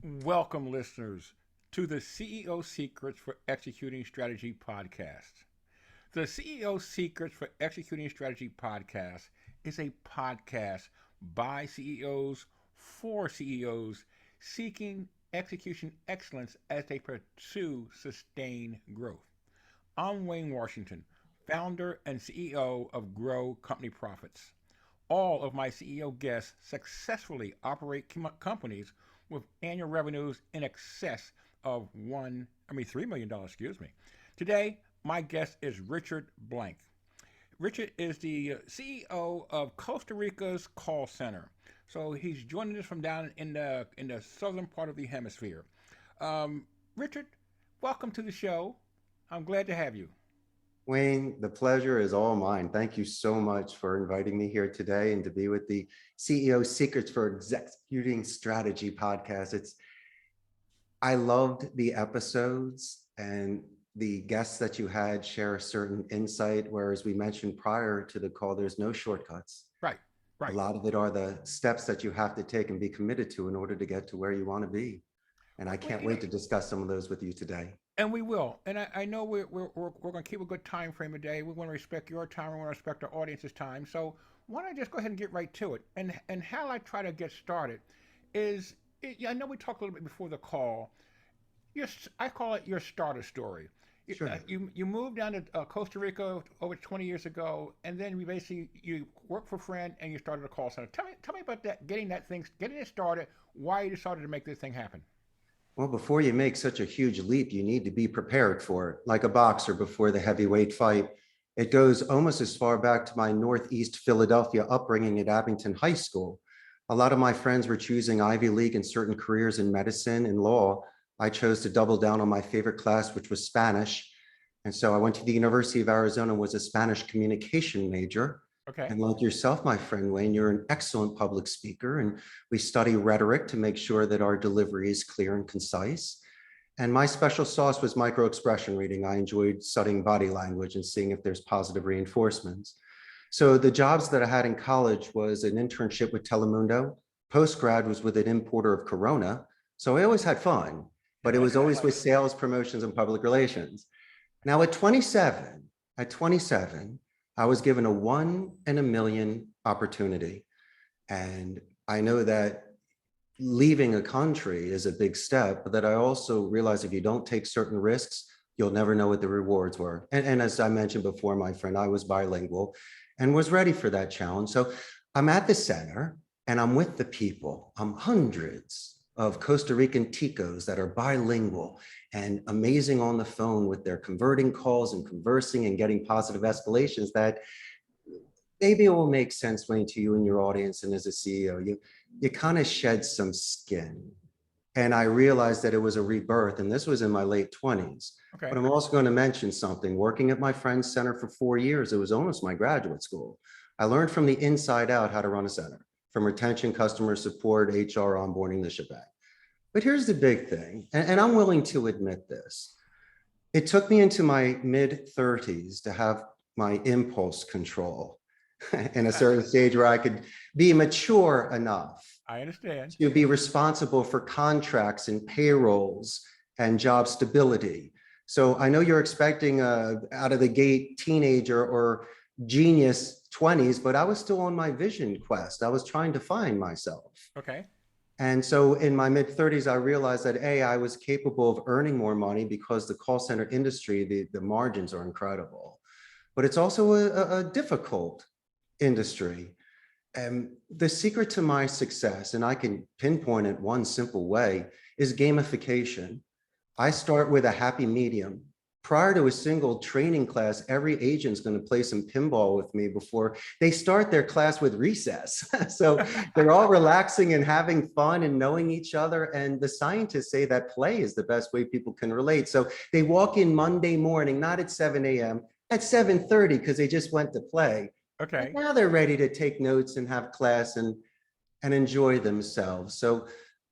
Welcome, listeners, to the CEO Secrets for Executing Strategy podcast. The CEO Secrets for Executing Strategy podcast is a podcast by CEOs for CEOs seeking execution excellence as they pursue sustained growth. I'm Wayne Washington, founder and CEO of Grow Company Profits. All of my CEO guests successfully operate companies with annual revenues in excess of $3 million, excuse me. Today, my guest is Richard Blank. Richard is the CEO of Costa Rica's call center. So he's joining us from down in the southern part of the hemisphere. Richard, welcome to the show. I'm glad to have you. Wayne, the pleasure is all mine. Thank you so much for inviting me here today and to be with the CEO Secrets for Executing Strategy podcast. I loved the episodes and the guests that you had share a certain insight, whereas we mentioned prior to the call, there's no shortcuts. Right, A right. lot of it are the steps that you have to take and be committed to in order to get to where you want to be. And I Well, can't wait to discuss some of those with you today. and we will. And I know we're going to keep a good time frame today. We want to respect your time. We want to respect our audience's time. So why don't I just go ahead and get right to it? And how I try to get started is, yeah, I know we talked a little bit before the call. I call it your starter story. Sure. You moved down to Costa Rica over 20 years ago, and then you worked for a friend and you started a call center. Tell me about that, getting it started. Why you decided to make this thing happen. Well, before you make such a huge leap, you need to be prepared for it, like a boxer before the heavyweight fight. It goes almost as far back to my Northeast Philadelphia upbringing at Abington High School. A lot of my friends were choosing Ivy League and certain careers in medicine and law. I chose to double down on my favorite class, which was Spanish. And so I went to the University of Arizona and was a Spanish communication major. Okay. And like yourself, my friend Wayne, you're an excellent public speaker, and we study rhetoric to make sure that our delivery is clear and concise. And my special sauce was micro expression reading. I enjoyed studying body language and seeing if there's positive reinforcements. So the jobs that I had in college was an internship with Telemundo. Post grad was with an importer of Corona. So I always had fun, but it was always with sales, promotions, and public relations. Now at 27, I was given a 1 in a million opportunity. And I know that leaving a country is a big step, but that I also realized if you don't take certain risks, you'll never know what the rewards were. And as I mentioned before, my friend, I was bilingual and was ready for that challenge. So I'm at the center and I'm with the people. I'm hundreds of Costa Rican ticos that are bilingual and amazing on the phone with their converting calls and conversing and getting positive escalations that maybe it will make sense, Wayne, to you and your audience. And as a CEO, you kind of shed some skin. And I realized that it was a rebirth, and this was in my late 20s. Okay. But I'm also going to mention something. Working at my friend's center for 4 years, it was almost my graduate school. I learned from the inside out how to run a center, from retention, customer support, HR, onboarding, the shebang. But here's the big thing, and I'm willing to admit this. It took me into my mid 30s to have my impulse control in a certain stage where I could be mature enough I understand. to be responsible for contracts and payrolls and job stability. So I know you're expecting a out of the gate teenager or genius 20s, but I was still on my vision quest. I was trying to find myself. Okay. And so in my mid 30s, I realized that I was capable of earning more money because the call center industry, the margins are incredible, but it's also a difficult industry. And the secret to my success, and I can pinpoint it one simple way, is gamification. I start with a happy medium. Prior to a single training class, every agent's going to play some pinball with me before they start their class with recess. So they're all relaxing and having fun and knowing each other. And the scientists say that play is the best way people can relate. So they walk in Monday morning, not at 7 a.m., at 7:30 because they just went to play. And Okay. now they're ready to take notes and have class and enjoy themselves. So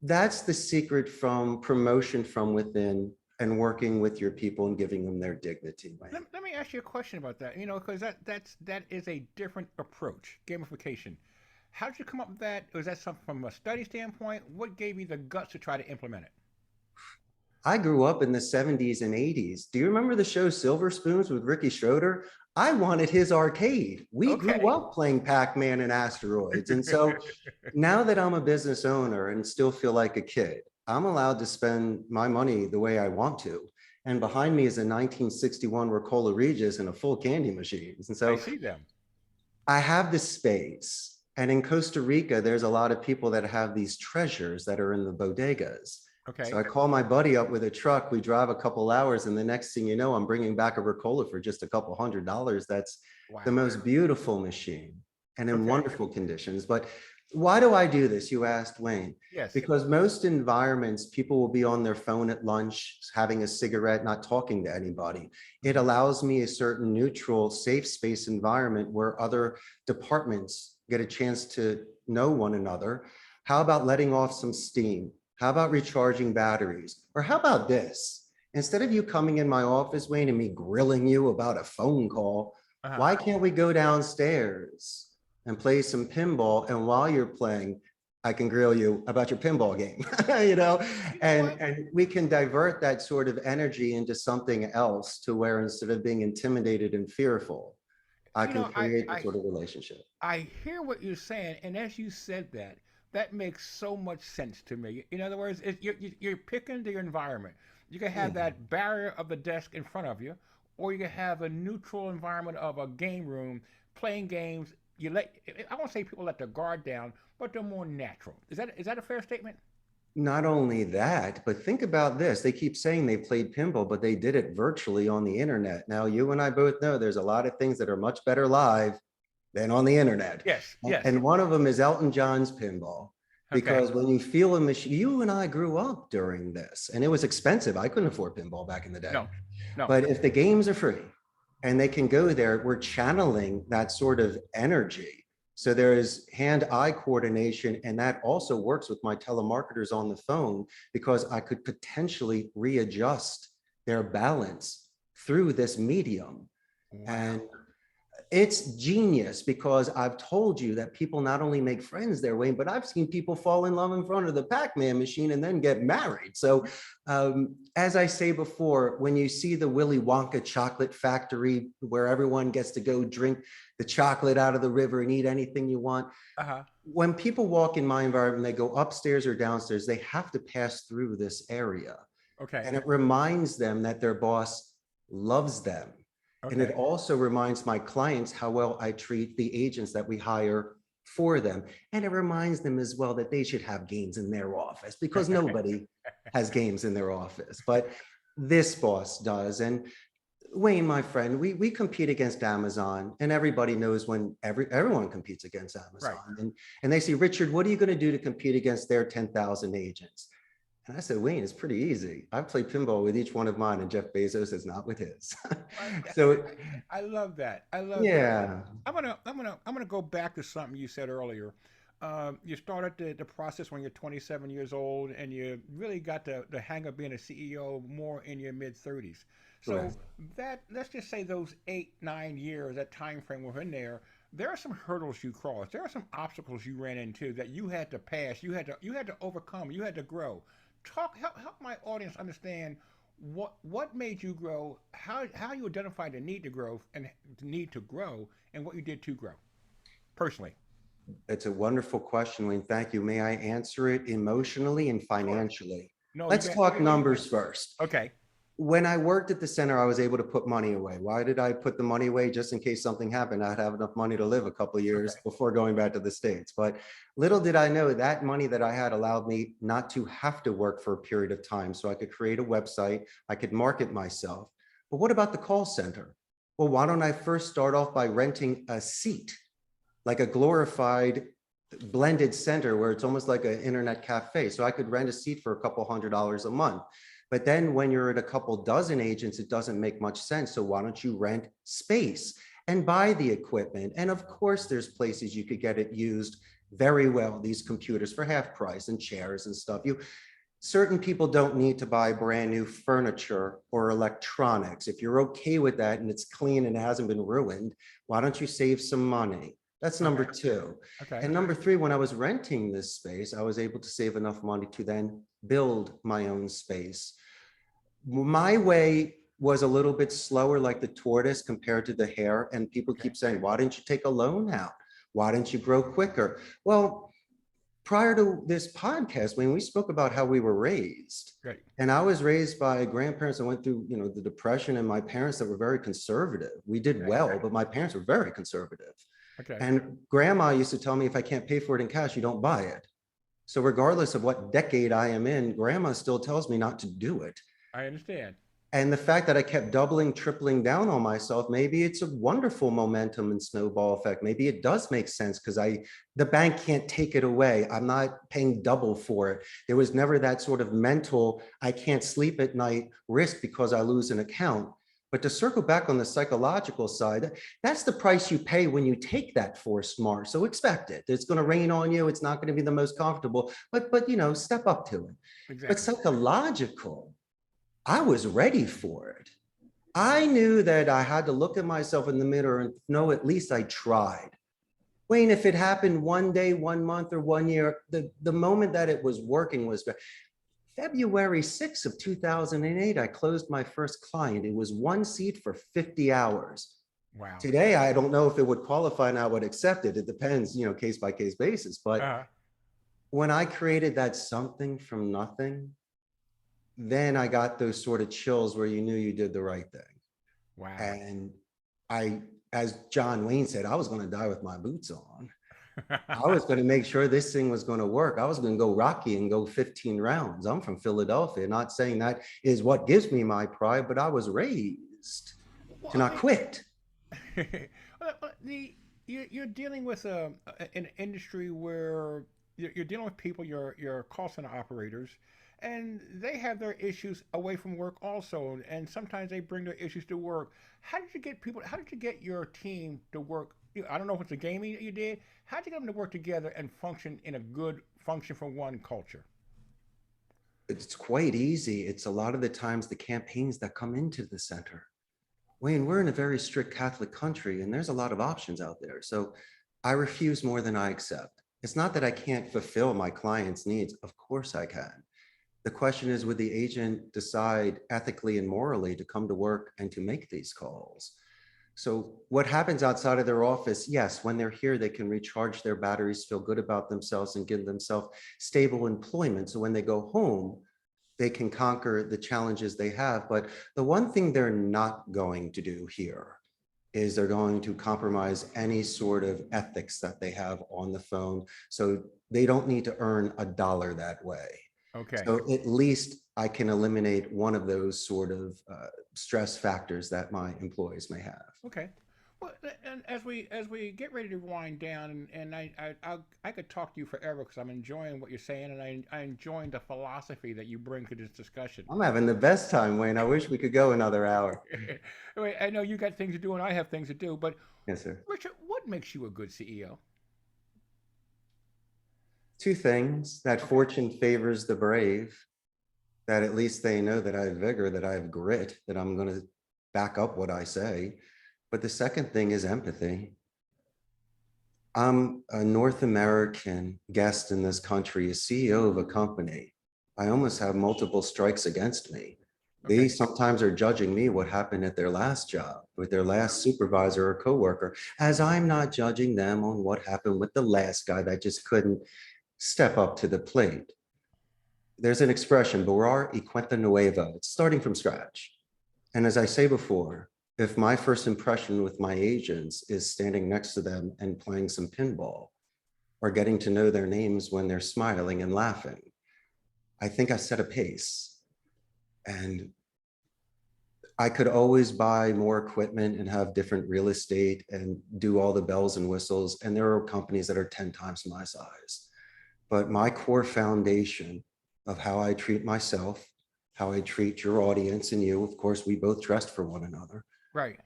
that's the secret from promotion from within and working with your people and giving them their dignity, Wayne. Let me ask you a question about that. Because that is a different approach, gamification. How did you come up with that? Was that something from a study standpoint? What gave you the guts to try to implement it? I grew up in the 70s and 80s. Do you remember the show Silver Spoons with Ricky Schroeder? I wanted his arcade. We grew Okay. up playing Pac-Man and asteroids. And so now that I'm a business owner and still feel like a kid, I'm allowed to spend my money the way I want to. And behind me is a 1961 Ricola Regis and a full candy machine. And I so see them. I have the space. And in Costa Rica, there's a lot of people that have these treasures that are in the bodegas. So Okay. I call my buddy up with a truck. We drive a couple hours, and the next thing you know, I'm bringing back a Ricola for just a couple $100. That's the Wow. most beautiful machine and in Okay. wonderful conditions. But why do I do this? You asked, Wayne. Yes. Because most environments, people will be on their phone at lunch, having a cigarette, not talking to anybody. It Mhm. allows me a certain neutral, safe space environment where other departments get a chance to know one another. How about letting off some steam? How about recharging batteries? Or how about this? Instead of you coming in my office, Wayne, and me grilling you about a phone call, Uh-huh. why can't we go downstairs and play some pinball? And while you're playing, I can grill you about your pinball game, you know, You know what? and we can divert that sort of energy into something else to where instead of being intimidated and fearful, I You can know, create a sort of relationship. I hear what you're saying, and as you said that, that makes so much sense to me. In other words, you're picking the environment. You can have Yeah. that barrier of the desk in front of you, or you can have a neutral environment of a game room playing games. You let I won't say people let their guard down, but they're more natural. Is that a fair statement? Not only that, but think about this. They keep saying they played pinball, but they did it virtually on the internet. Now, you and I both know there's a lot of things that are much better live than on the internet. Yes. And Yes. one of them is Elton John's pinball. Okay. Because when you feel a machine, you and I grew up during this, and it was expensive. I couldn't afford pinball back in the day. No. No. But if the games are free and they can go there, we're channeling that sort of energy. So there is hand-eye coordination, and that also works with my telemarketers on the phone because I could potentially readjust their balance through this medium. Wow. And it's genius because I've told you that people not only make friends their way, but I've seen people fall in love in front of the Pac-Man machine and then get married. So as I say before, when you see the Willy Wonka chocolate factory where everyone gets to go drink the chocolate out of the river and eat anything you want, Uh huh. when people walk in my environment, they go upstairs or downstairs, they have to pass through this area. Okay. And it reminds them that their boss loves them. And it Okay. also reminds my clients how well I treat the agents that we hire for them. And it reminds them as well that they should have games in their office because nobody has games in their office, but this boss does. And Wayne, my friend, we compete against Amazon, and everybody knows when everyone competes against Right. Amazon. And they say, Richard, what are you going to do to compete against their 10,000 agents? And I said, Wayne, it's pretty easy. I play pinball with each one of mine, and Jeff Bezos is not with his. So, I love that. I love that. yeah, I'm gonna go back to something you said earlier. You started the process when you're 27 years old, and you really got the hang of being a CEO more in your mid 30s. So correct. that let's just say those 8, 9 years, that time frame within there, there are some hurdles you crossed. There are some obstacles you ran into that you had to pass. You had to overcome. You had to grow. Help my audience understand what made you grow, how you identified the need to grow and the need to grow, and what you did to grow personally. It's a wonderful question, Wayne. Thank you. May I answer it emotionally and Sure. financially? No, you Let's can talk any way you want. numbers first. Okay. When I worked at the center, I was able to put money away. Why did I put the money away? Just in case something happened, I'd have enough money to live a couple of years Okay. before going back to the States. But little did I know that money that I had allowed me not to have to work for a period of time. So I could create a website, I could market myself. But what about the call center? Well, why don't I first start off by renting a seat, like a glorified blended center where it's almost like an internet cafe. So I could rent a seat for a couple $100 a month. But then when you're at a couple dozen agents, it doesn't make much sense. So why don't you rent space and buy the equipment? And of course, there's places you could get it used very well, these computers for half price and chairs and stuff. Certain people don't need to buy brand new furniture or electronics. If you're okay with that and it's clean and it hasn't been ruined, why don't you save some money? That's number Okay. two. Okay. And number three, when I was renting this space, I was able to save enough money to then build my own space. My way was a little bit slower, like the tortoise compared to the hare. And people Okay. keep saying, why didn't you take a loan out? Why didn't you grow quicker? Well, prior to this podcast, when we spoke about how we were raised, Great. and I was raised by grandparents that went through, the depression, and my parents that were very conservative. We did Okay. well, but my parents were very conservative. Okay. And grandma used to tell me, if I can't pay for it in cash, you don't buy it. So regardless of what decade I am in, grandma still tells me not to do it. I understand. And the fact that I kept doubling, tripling down on myself, maybe it's a wonderful momentum and snowball effect. Maybe it does make sense because the bank can't take it away. I'm not paying double for it. There was never that sort of mental, I can't sleep at night risk because I lose an account. But to circle back on the psychological side, that's the price you pay when you take that forced march. So expect it. It's going to rain on you. It's not going to be the most comfortable, but step up to it. But Exactly. psychological, I was ready for it. I knew that I had to look at myself in the mirror and know at least I tried. Wayne, if it happened one day, 1 month, or 1 year, the moment that it was working was February 6th of 2008, I closed my first client. It was one seat for 50 hours. Wow. Today, I don't know if it would qualify and I would accept it. It depends, case by case basis. But Uh, when I created that something from nothing, then I got those sort of chills where you knew you did the right thing. wow. And as John Wayne said, I was going to die with my boots on. I was going to make sure this thing was going to work. I was going to go Rocky and go 15 rounds. I'm from Philadelphia, not saying that is what gives me my pride, but I was raised to Well, not quit. the you're dealing with an industry where you're dealing with people, your call center operators, and they have their issues away from work also, and sometimes they bring their issues to work. How did you get people? How did you get your team to work? I don't know if it's a gaming that you did. How did you get them to work together and function in a good function for one culture? It's quite easy. It's a lot of the times the campaigns that come into the center. Wayne, we're in a very strict Catholic country and there's a lot of options out there. So I refuse more than I accept. It's not that I can't fulfill my client's needs. Of course I can. The question is, would the agent decide ethically and morally to come to work and to make these calls? So what happens outside of their office? Yes, when they're here, they can recharge their batteries, feel good about themselves, and give themselves stable employment. So when they go home, they can conquer the challenges they have. But the one thing they're not going to do here is they're going to compromise any sort of ethics that they have on the phone. So they don't need to earn a dollar that way. Okay. So at least I can eliminate one of those sort of stress factors that my employees may have. Okay. Well, and as we get ready to wind down, and I could talk to you forever because I'm enjoying what you're saying, and I'm enjoying the philosophy that you bring to this discussion. I'm having the best time, Wayne. I wish we could go another hour. Wait, I know you got things to do, and I have things to do, but Yes, sir. Richard, what makes you a good CEO? Two things: that Okay. fortune favors the brave, that at least they know that I have vigor, that I have grit, that I'm going to back up what I say. But the second thing is empathy. I'm a North American guest in this country, a CEO of a company. I almost have multiple strikes against me. They Okay. sometimes are judging me what happened at their last job with their last supervisor or coworker, as I'm not judging them on what happened with the last guy that just couldn't step up to the plate. There's an expression, Borrar y cuenta nueva. It's starting from scratch. And as I say before, if my first impression with my agents is standing next to them and playing some pinball or getting to know their names when they're smiling and laughing, I think I set a pace. And I could always buy more equipment and have different real estate and do all the bells and whistles. And there are companies that are 10 times my size. But my core foundation of how I treat myself, how I treat your audience and you, of course, we both dressed for one another, Right.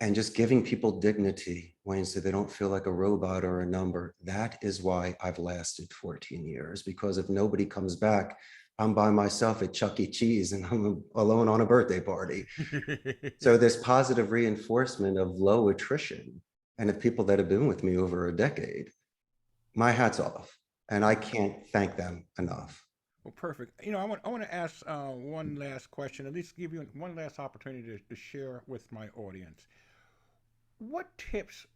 and just giving people dignity, Wayne, so they don't feel like a robot or a number. That is why I've lasted 14 years, because if nobody comes back, I'm by myself at Chuck E. Cheese and I'm alone on a birthday party. So this positive reinforcement of low attrition And the people that have been with me over a decade, my hat's off. And I can't thank them enough. Well, perfect. I want to ask one last question, at least give you one last opportunity to share with my audience. What tips,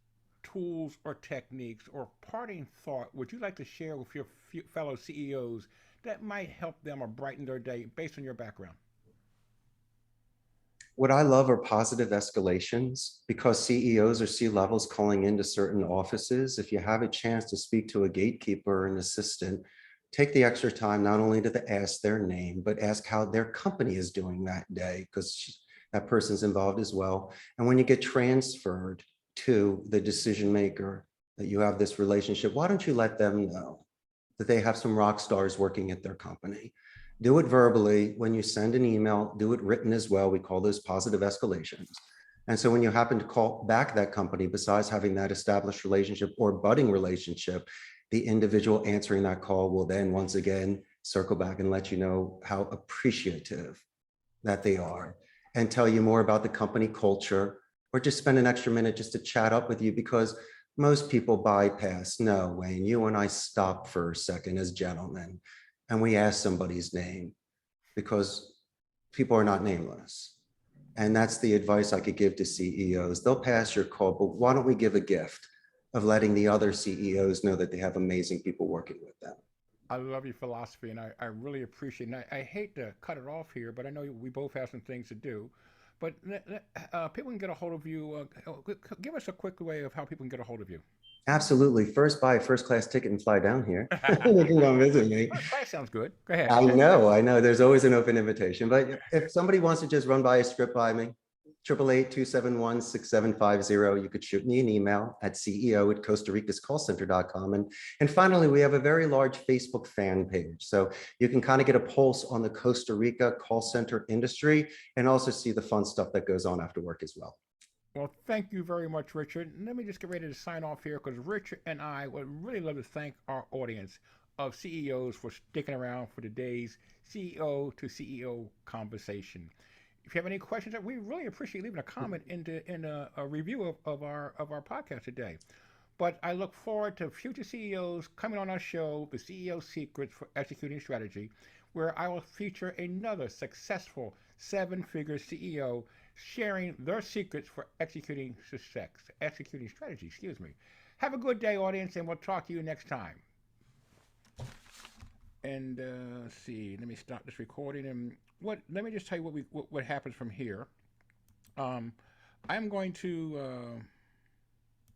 tools, or techniques or parting thought would you like to share with your fellow CEOs that might help them or brighten their day based on your background? What I love are positive escalations because CEOs or C levels calling into certain offices. If you have a chance to speak to a gatekeeper or an assistant, take the extra time not only to ask their name, but ask how their company is doing that day because that person's involved as well. And when you get transferred to the decision maker that you have this relationship, why don't you let them know that they have some rock stars working at their company? Do it verbally. When you send an email, do it written as well. We call those positive escalations. And so when you happen to call back that company, besides having that established relationship or budding relationship, the individual answering that call will then once again circle back and let you know how appreciative that they are and tell you more about the company culture, or just spend an extra minute just to chat up with you, because most people bypass. No, Wayne, you and I stop for a second as gentlemen and we ask somebody's name because people are not nameless. And that's the advice I could give to CEOs. They'll pass your call, but why don't we give a gift of letting the other CEOs know that they have amazing people working with them? I love your philosophy, and I really appreciate it. And I hate to cut it off here, but I know we both have some things to do. But people can get a hold of you. Give us a quick way of how people can get a hold of you. Absolutely. First, buy a first class ticket and fly down here. You can come visit me. First class sounds good. Go ahead. I know. There's always an open invitation. But if somebody wants to just run by a strip by me, 888-271-6750. You could shoot me an email at CEO@CostaRicasCallCenter.com. And finally, we have a very large Facebook fan page. So you can kind of get a pulse on the Costa Rica call center industry and also see the fun stuff that goes on after work as well. Well, thank you very much, Richard. Let me just get ready to sign off here because Richard and I would really love to thank our audience of CEOs for sticking around for today's CEO to CEO conversation. If you have any questions, we really appreciate leaving a comment in a review of our podcast today. But I look forward to future CEOs coming on our show, The CEO Secrets for Executing Strategy, where I will feature another successful seven-figure CEO sharing their secrets for executing strategy. Excuse me. Have a good day, audience, and we'll talk to you next time. And let's see. Let me start this recording. And let me just tell you what happens from here. I'm going to